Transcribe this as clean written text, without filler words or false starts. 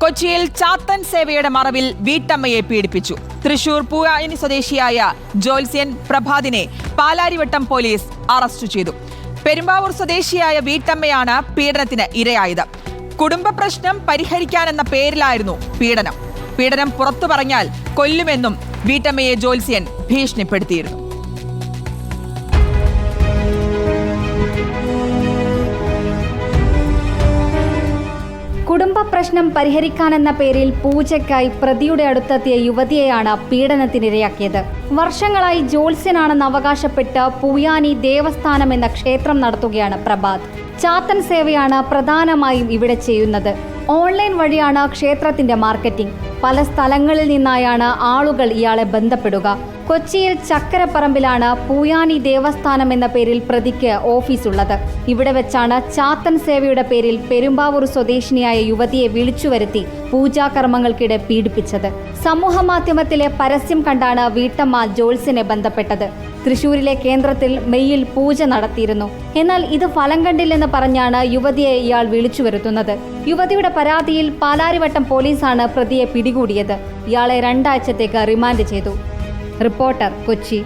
കൊച്ചിയിൽ ചാത്തൻ സേവയുടെ മറവിൽ വീട്ടമ്മയെ പീഡിപ്പിച്ചു. തൃശൂർ പൂയാനി സ്വദേശിയായ ജോത്സ്യൻ പ്രഭാതിനെ പാലാരിവട്ടം പോലീസ് അറസ്റ്റ് ചെയ്തു. പെരുമ്പാവൂർ സ്വദേശിയായ വീട്ടമ്മയാണ് പീഡനത്തിന് ഇരയായത്. കുടുംബ പ്രശ്നം പരിഹരിക്കാനെന്ന പേരിലായിരുന്നു പീഡനം പുറത്തു പറഞ്ഞാൽ കൊല്ലുമെന്നും വീട്ടമ്മയെ ജോത്സ്യൻ ഭീഷണിപ്പെടുത്തിയിരുന്നു. കുടുംബ പ്രശ്നം പരിഹരിക്കാനെന്ന പേരിൽ പൂജയ്ക്കായി പ്രതിയുടെ അടുത്തെത്തിയ യുവതിയെയാണ് പീഡനത്തിനിരയാക്കിയത്. വർഷങ്ങളായി ജോത്സ്യനാണെന്ന് അവകാശപ്പെട്ട് പൂയാനി ദേവസ്ഥാനം എന്ന ക്ഷേത്രം നടത്തുകയാണ് പ്രഭാത്. ചാത്തൻ സേവയാണ് പ്രധാനമായും ഇവിടെ ചെയ്യുന്നത്. ഓൺലൈൻ വഴിയാണ് ക്ഷേത്രത്തിന്റെ മാർക്കറ്റിംഗ്. പല സ്ഥലങ്ങളിൽ നിന്നായാണ് ആളുകൾ ഇയാളെ ബന്ധപ്പെടുക. കൊച്ചിയിൽ ചക്കരപ്പറമ്പിലാണ് പൂയാനി ദേവസ്ഥാനം എന്ന പേരിൽ പ്രതിക്ക് ഓഫീസുള്ളത്. ഇവിടെ വെച്ചാണ് ചാത്തൻ സേവയുടെ പേരിൽ പെരുമ്പാവൂർ സ്വദേശിനിയായ യുവതിയെ വിളിച്ചുവരുത്തി പൂജാകർമ്മങ്ങൾക്കിടെ പീഡിപ്പിച്ചത്. സമൂഹ മാധ്യമത്തിലെ പരസ്യം കണ്ടാണ് വീട്ടമ്മ ജോത്സ്യനെ ബന്ധപ്പെട്ടത്. തൃശൂരിലെ കേന്ദ്രത്തിൽ മെയ്യിൽ പൂജ നടത്തിയിരുന്നു. എന്നാൽ ഇത് ഫലം കണ്ടില്ലെന്ന് പറഞ്ഞാണ് യുവതിയെ ഇയാൾ വിളിച്ചു വരുത്തുന്നത്. യുവതിയുടെ പരാതിയിൽ പാലാരിവട്ടം പോലീസാണ് പ്രതിയെ പിടികൂടിയത്. ഇയാളെ 2 ആഴ്ചത്തേക്ക് റിമാൻഡ് ചെയ്തു. റിപ്പോർട്ടർ, കൊച്ചി.